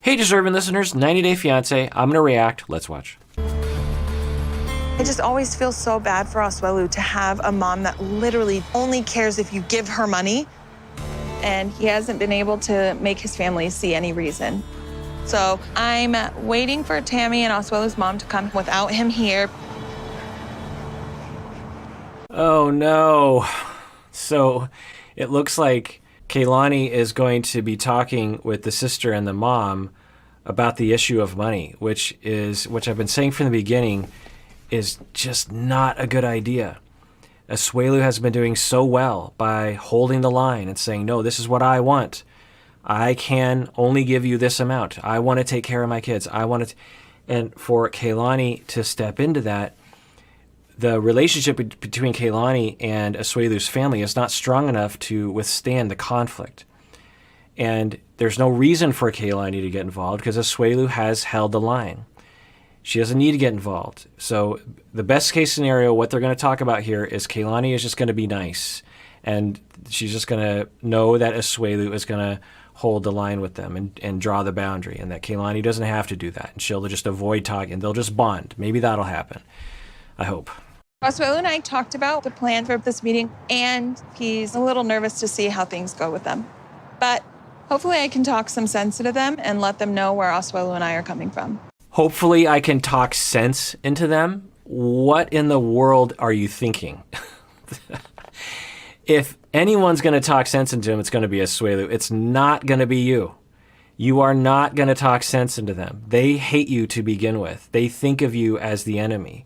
Hey, deserving listeners, 90 Day Fiancé. I'm going to react. Let's watch. I just always feel so bad for Asuelu to have a mom that literally only cares if you give her money. And he hasn't been able to make his family see any reason. So I'm waiting for Tammy and Asuelu's mom to come without him here. Oh, no. So it looks like Kalani is going to be talking with the sister and the mom about the issue of money, which I've been saying from the beginning is just not a good idea. Asuelu has been doing so well by holding the line and saying, no, this is what I want. I can only give you this amount. I want to take care of my kids. And for Kalani to step into that, the relationship between Kalani and Asuelu's family is not strong enough to withstand the conflict. And there's no reason for Kalani to get involved because Asuelu has held the line. She doesn't need to get involved. So the best case scenario, what they're going to talk about here is Kalani is just going to be nice. And she's just going to know that Asuelu is going to hold the line with them and draw the boundary, and that Kalani doesn't have to do that. And she'll just avoid talking. They'll just bond. Maybe that'll happen. I hope. Asuelu and I talked about the plan for this meeting, and he's a little nervous to see how things go with them. But hopefully I can talk some sense into them and let them know where Asuelu and I are coming from. Hopefully I can talk sense into them. What in the world are you thinking? If anyone's going to talk sense into him, it's going to be Asuelu. It's not going to be you. You are not going to talk sense into them. They hate you to begin with. They think of you as the enemy.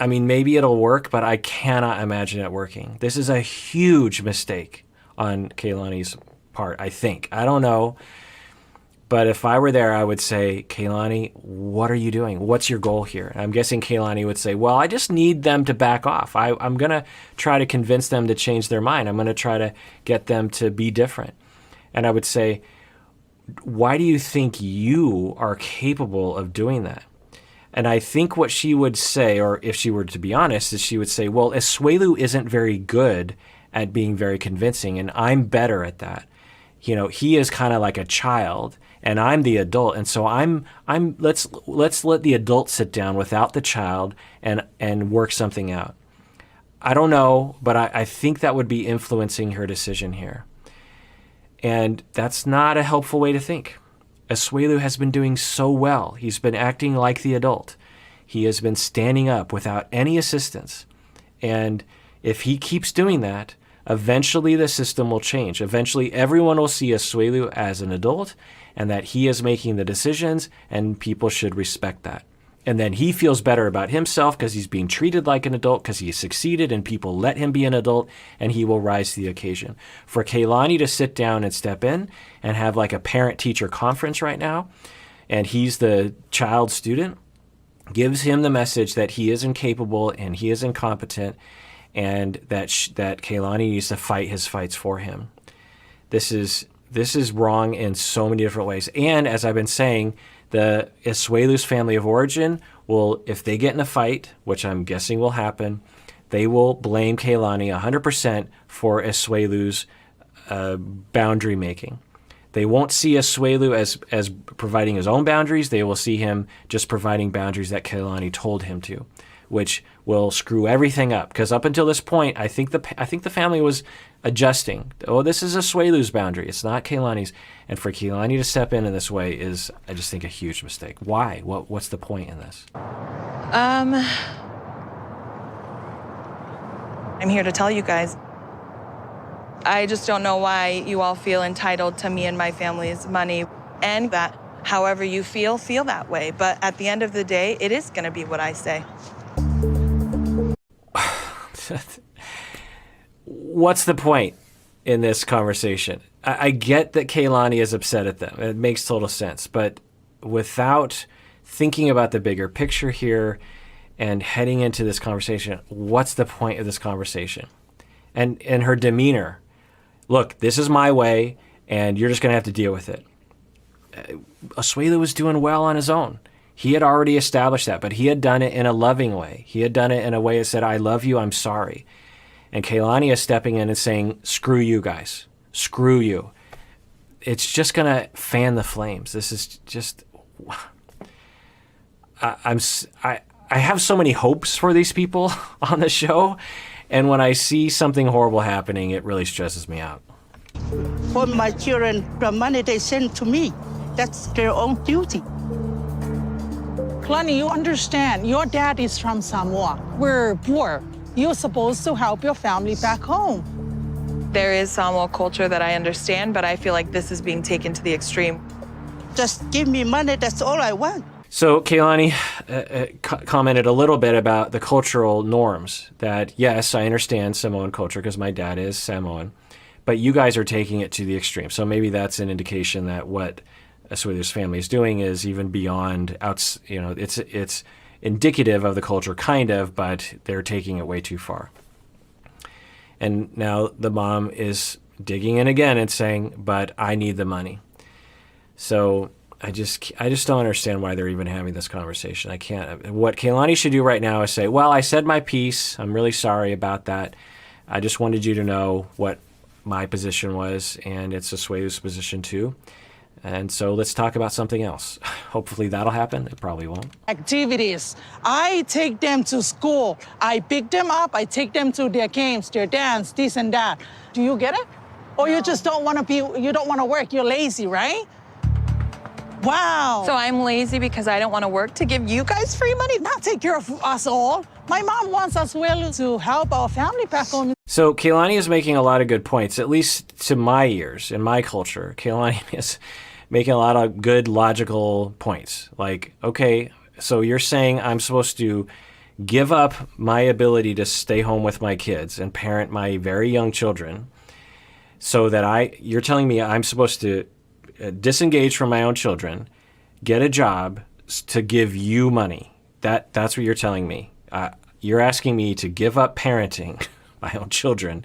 Maybe it'll work, but I cannot imagine it working. This is a huge mistake on Kalani's part, I think. I don't know. But if I were there, I would say, Kalani, what are you doing? What's your goal here? And I'm guessing Kalani would say, well, I just need them to back off. I'm going to try to convince them to change their mind. I'm going to try to get them to be different. And I would say, why do you think you are capable of doing that? And I think what she would say, or if she were to be honest, is she would say, well, Asuelu isn't very good at being very convincing, and I'm better at that. You know, he is kind of like a child, and I'm the adult, and so let's let the adult sit down without the child and work something out. I don't know, but I think that would be influencing her decision here. And that's not a helpful way to think. Asuelu has been doing so well. He's been acting like the adult. He has been standing up without any assistance. And if he keeps doing that, eventually the system will change. Eventually everyone will see Asuelu as an adult and that he is making the decisions, and people should respect that. And then he feels better about himself because he's being treated like an adult, because he succeeded and people let him be an adult, and he will rise to the occasion. For Kalani to sit down and step in and have like a parent-teacher conference right now, and he's the child student, gives him the message that he is incapable and he is incompetent, and that Kalani needs to fight his fights for him. This is wrong in so many different ways. And as I've been saying, the Asuelu's family of origin will, if they get in a fight, which I'm guessing will happen, they will blame Kalani 100% for Asuelu's boundary making. They won't see Asuelu as providing his own boundaries. They will see him just providing boundaries that Kalani told him to, which will screw everything up. Because up until this point, I think the family was adjusting. Oh, this is Asuelu's boundary. It's not Kalani's. And for Kalani to step in this way is, I just think, a huge mistake. Why? What's the point in this? I'm here to tell you guys. I just don't know why you all feel entitled to me and my family's money, and that however you feel that way. But at the end of the day, it is going to be what I say. What's the point in this conversation? I get that Kalani is upset at them. It makes total sense. But without thinking about the bigger picture here and heading into this conversation, what's the point of this conversation? And her demeanor. Look, this is my way, and you're just going to have to deal with it. Asuelu was doing well on his own. He had already established that, but he had done it in a loving way. He had done it in a way that said, I love you, I'm sorry. And Kalani is stepping in and saying, screw you guys. Screw you. it's just going to fan the flames. This is just, I have so many hopes for these people on the show. And when I see something horrible happening, it really stresses me out. For my children, the money they send to me, that's their own duty. Kalani, you understand, your dad is from Samoa. We're poor. You're supposed to help your family back home. There is Samoa culture that I understand, but I feel like this is being taken to the extreme. Just give me money, that's all I want. So Kalani commented a little bit about the cultural norms that, yes, I understand Samoan culture because my dad is Samoan, but you guys are taking it to the extreme. So maybe that's an indication that what Asuelu's family is doing is even beyond, it's indicative of the culture kind of, but they're taking it way too far. And now the mom is digging in again and saying, but I need the money. So I just don't understand why they're even having this conversation. I can't. What Kalani should do right now is say, well, I said my piece. I'm really sorry about that. I just wanted you to know what my position was, and it's Asuelu's position too. And so let's talk about something else. Hopefully that'll happen. It probably won't. Activities. I take them to school. I pick them up. I take them to their games, their dance, this and that. Do you get it? Or you just don't want to work. You're lazy, right? Wow. So I'm lazy because I don't want to work to give you guys free money? Not take care of us all. My mom wants us well to help our family back home. So Kalani is making a lot of good points, at least to my ears, in my culture. Kalani is making a lot of good, logical points. Like, okay, so you're saying I'm supposed to give up my ability to stay home with my kids and parent my very young children so that you're telling me I'm supposed to disengage from my own children, get a job to give you money. That's what you're telling me. You're asking me to give up parenting my own children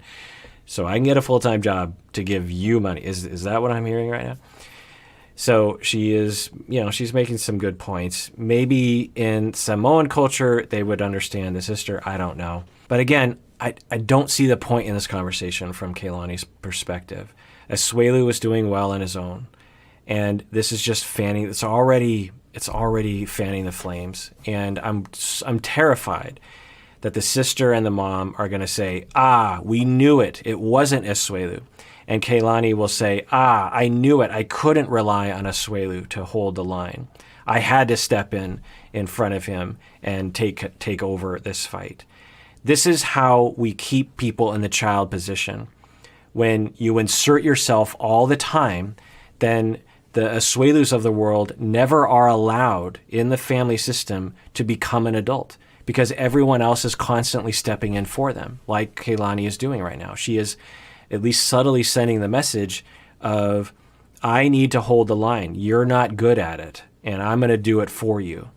so I can get a full-time job to give you money. Is that what I'm hearing right now? So she is, she's making some good points. Maybe in Samoan culture, they would understand the sister. I don't know. But again, I don't see the point in this conversation from Kalani's perspective. Asuelu was doing well on his own. And this is just it's already fanning the flames. And I'm terrified that the sister and the mom are going to say, we knew it. It wasn't Asuelu. And Kalani will say, I knew it. I couldn't rely on Asuelu to hold the line. I had to step in front of him and take over this fight. This is how we keep people in the child position. When you insert yourself all the time, then the Asuelus of the world never are allowed in the family system to become an adult because everyone else is constantly stepping in for them, like Kalani is doing right now. She is at least subtly sending the message of, I need to hold the line. You're not good at it, and I'm going to do it for you.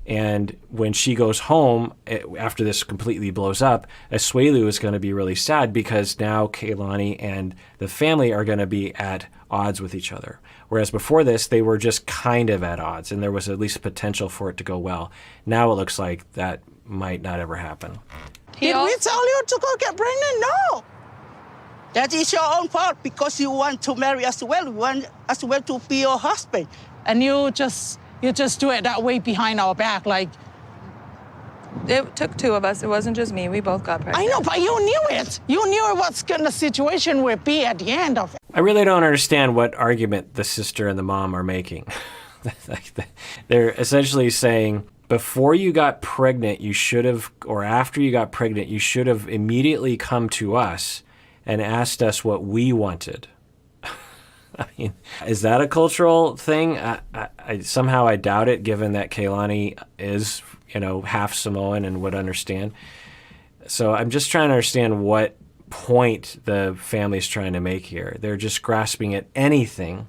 And when she goes home, after this completely blows up, Asuelu is going to be really sad because now Kalani and the family are going to be at odds with each other. Whereas before this, they were just kind of at odds, and there was at least potential for it to go well. Now it looks like that might not ever happen. Did we tell you to go get pregnant? No. That is your own fault because you want to marry Asuelu. You want Asuelu to be your husband. And you just do it that way behind our back, like. It took two of us. It wasn't just me. We both got pregnant. I know, but you knew it. You knew what the situation would be at the end of it. I really don't understand what argument the sister and the mom are making. They're essentially saying, before you got pregnant, you should have, or after you got pregnant, you should have immediately come to us and asked us what we wanted. I mean, is that a cultural thing? Somehow I doubt it, given that Kalani is, half Samoan and would understand. So I'm just trying to understand what point the family's trying to make here. They're just grasping at anything.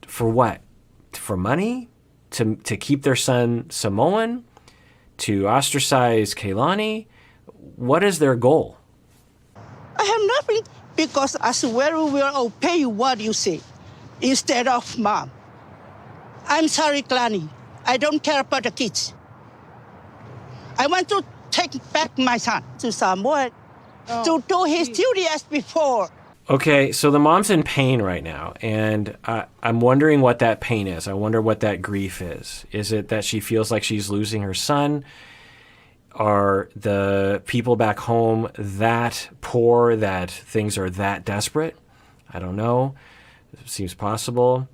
For what? For money? To keep their son Samoan? To ostracize Kalani? What is their goal? I have nothing because Asuelu will pay you what you say instead of mom. I'm sorry, Kalani. I don't care about the kids. I want to take back my son to Samoa to do his duty as before. Okay, so the mom's in pain right now, and I'm wondering what that pain is. I wonder what that grief is. Is it that she feels like she's losing her son? Are the people back home that poor that things are that desperate? I don't know. It seems possible.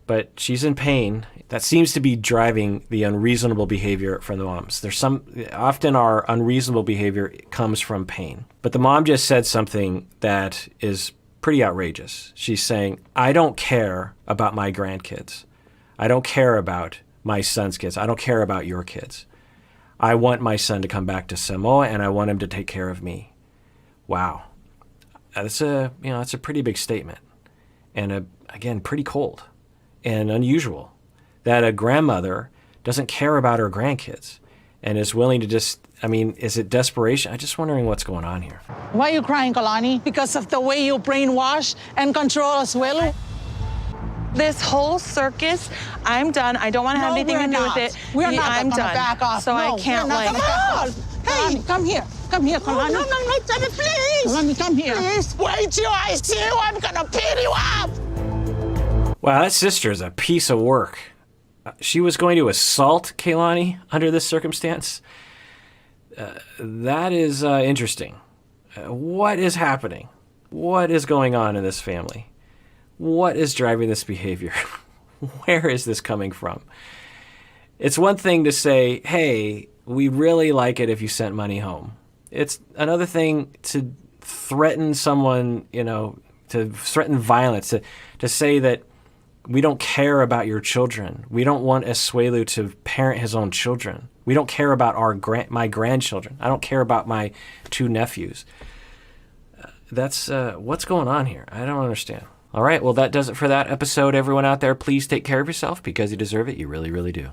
But she's in pain. That seems to be driving the unreasonable behavior from the moms. Often our unreasonable behavior comes from pain. But the mom just said something that is pretty outrageous. She's saying, I don't care about my grandkids. I don't care about my son's kids. I don't care about your kids. I want my son to come back to Samoa, and I want him to take care of me. Wow. That's a pretty big statement. And again, pretty cold and unusual that a grandmother doesn't care about her grandkids and is willing to just, is it desperation? I'm just wondering what's going on here. Why are you crying, Kalani? Because of the way you brainwash and control Asuelu? This whole circus, I'm done. I don't want to have anything to do with it. We're not I'm gonna done. back off. So No, I can't we're not like. gonna back off. Kalani, come here. Come here, Kalani. No, please. Kalani, come here. Please, wait till I see you. I'm gonna beat you up. Wow, that sister is a piece of work. She was going to assault Kalani under this circumstance. That is interesting. What is happening? What is going on in this family? What is driving this behavior? Where is this coming from? It's one thing to say, hey, we really like it if you sent money home. It's another thing to threaten someone, to threaten violence, to say that we don't care about your children. We don't want Asuelu to parent his own children. We don't care about my grandchildren. I don't care about my 2 nephews. That's what's going on here. I don't understand. All right, well, that does it for that episode. Everyone out there, please take care of yourself because you deserve it. You really, really do.